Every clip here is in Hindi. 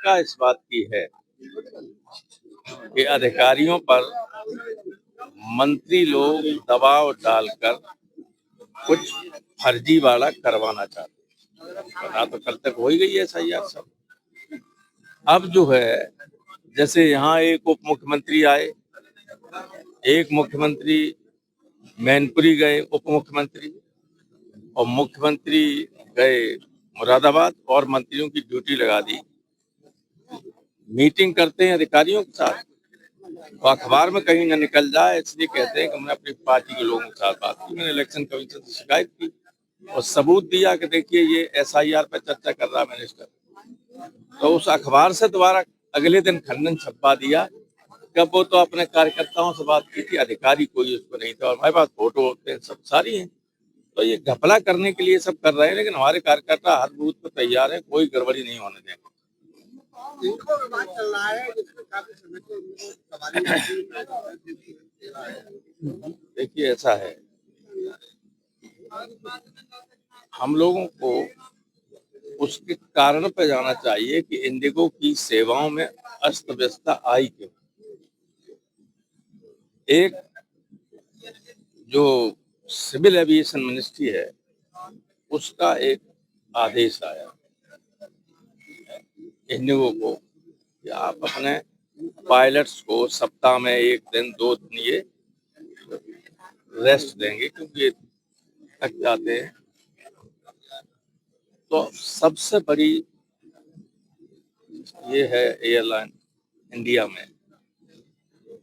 शंका इस बात की है कि अधिकारियों पर मंत्री लोग दबाव डालकर कुछ फर्जीवाड़ा करवाना चाहते हैं। पता तो कल तक हो ही गई है SIR सब। अब जो है, जैसे यहाँ एक उप मुख्यमंत्री आए, एक मुख्यमंत्री मैनपुरी गए उप मुख्यमंत्री, और मुख्यमंत्री गए मुरादाबाद और मंत्रियों की ड्यूटी लगा दी। मीटिंग करते हैं अधिकारियों के साथ, तो अखबार में कहीं न निकल जाए इसलिए कहते हैं कि हमने अपनी पार्टी के लोगों के साथ बात की। मैंने इलेक्शन कमीशन से शिकायत की और सबूत दिया कि देखिए ये SIR पर चर्चा कर रहा मिनिस्टर। तो उस अखबार से दोबारा अगले दिन खंडन छपवा दिया। कब वो तो अपने कार्यकर्ताओं से बात की थी, अधिकारी कोई उसको नहीं था, और हमारे पास फोटो होते हैं, सब सारी हैं। तो ये घपला करने के लिए सब कर रहे हैं, लेकिन हमारे कार्यकर्ता हर बूथ पर तैयार है, कोई गड़बड़ी नहीं होने देंगे। देखिए ऐसा है, हम लोगों को उसके कारण पे जाना चाहिए कि इंडिगो की सेवाओं में अस्त व्यस्तता आई क्यों। एक जो सिविल एविएशन मिनिस्ट्री है उसका एक आदेश आया इंडिगो को कि आप अपने पायलट्स को सप्ताह में 1 दिन 2 दिन ये रेस्ट देंगे क्योंकि ये थक जाते हैं। तो सबसे बड़ी ये है एयरलाइन इंडिया में,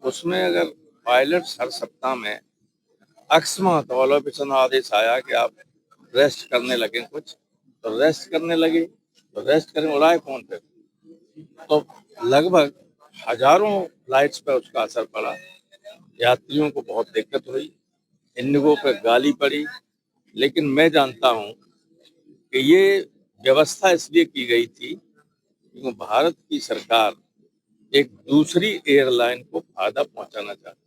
उसमें अगर पायलट्स हर सप्ताह में अकस्मात ऑलोपेशन आदेश आया कि आप रेस्ट करने लगे कुछ, तो रेस्ट करने लगे, तो रेस्ट करने उड़ाए कौन थे। तो लगभग हजारों फ्लाइट्स पे उसका असर पड़ा, यात्रियों को बहुत दिक्कत हुई, इंडिगो पे गाली पड़ी। लेकिन मैं जानता हूं कि ये व्यवस्था इसलिए की गई थी क्योंकि भारत की सरकार एक दूसरी एयरलाइन को फायदा पहुंचाना चाहती।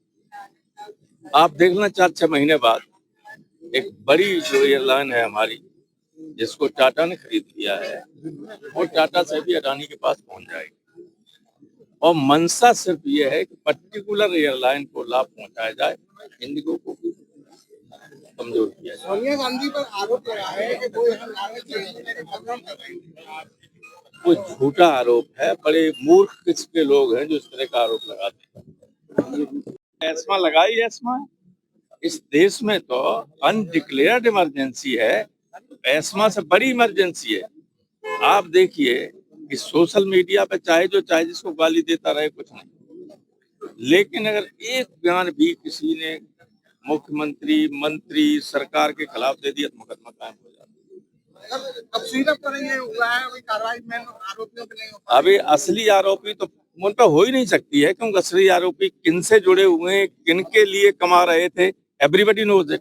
आप देखना 4-6 महीने बाद एक बड़ी जो एयरलाइन है हमारी, जिसको टाटा ने खरीद लिया है, और टाटा से भी अडानी के पास पहुंच जाएगी। और मंशा सिर्फ ये है कि पर्टिकुलर एयरलाइन को लाभ पहुंचाया जाए, इंडिगो को भी कमजोर किया जाए। सोनिया गांधी पर आरोप लगा है कि वो झूठा आरोप है। बड़े मूर्ख किस्म के लोग हैं जो इस तरह का आरोप लगाते हैं। एस्मा लगाई, एस्मा इस देश में तो अनडिक्लेयर्ड इमरजेंसी है, एस्मा से बड़ी इमरजेंसी है। आप देखिए कि सोशल मीडिया पे चाहे जो चाहे जिसको गाली देता रहे, कुछ नहीं, लेकिन अगर एक बयान भी किसी ने मुख्यमंत्री, मंत्री, सरकार के खिलाफ दे दिया तो मुकदमा कायम हो जाता। अब सीधा पर ये हुआ है, अभी कार्रवाई में आरोपियों पे नहीं होता। अभी असली आरोपी तो उन पर हो ही नहीं सकती है, क्योंकि असली आरोपी किन से जुड़े हुए हैं, किन के लिए कमा रहे थे, एवरीबडी नोज इट।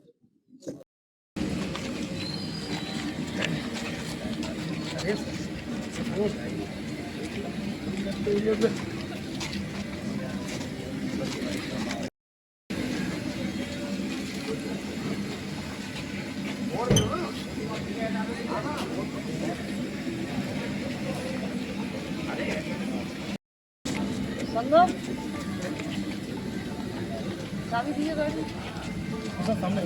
संगम चाबी दिए गाड़ी सामने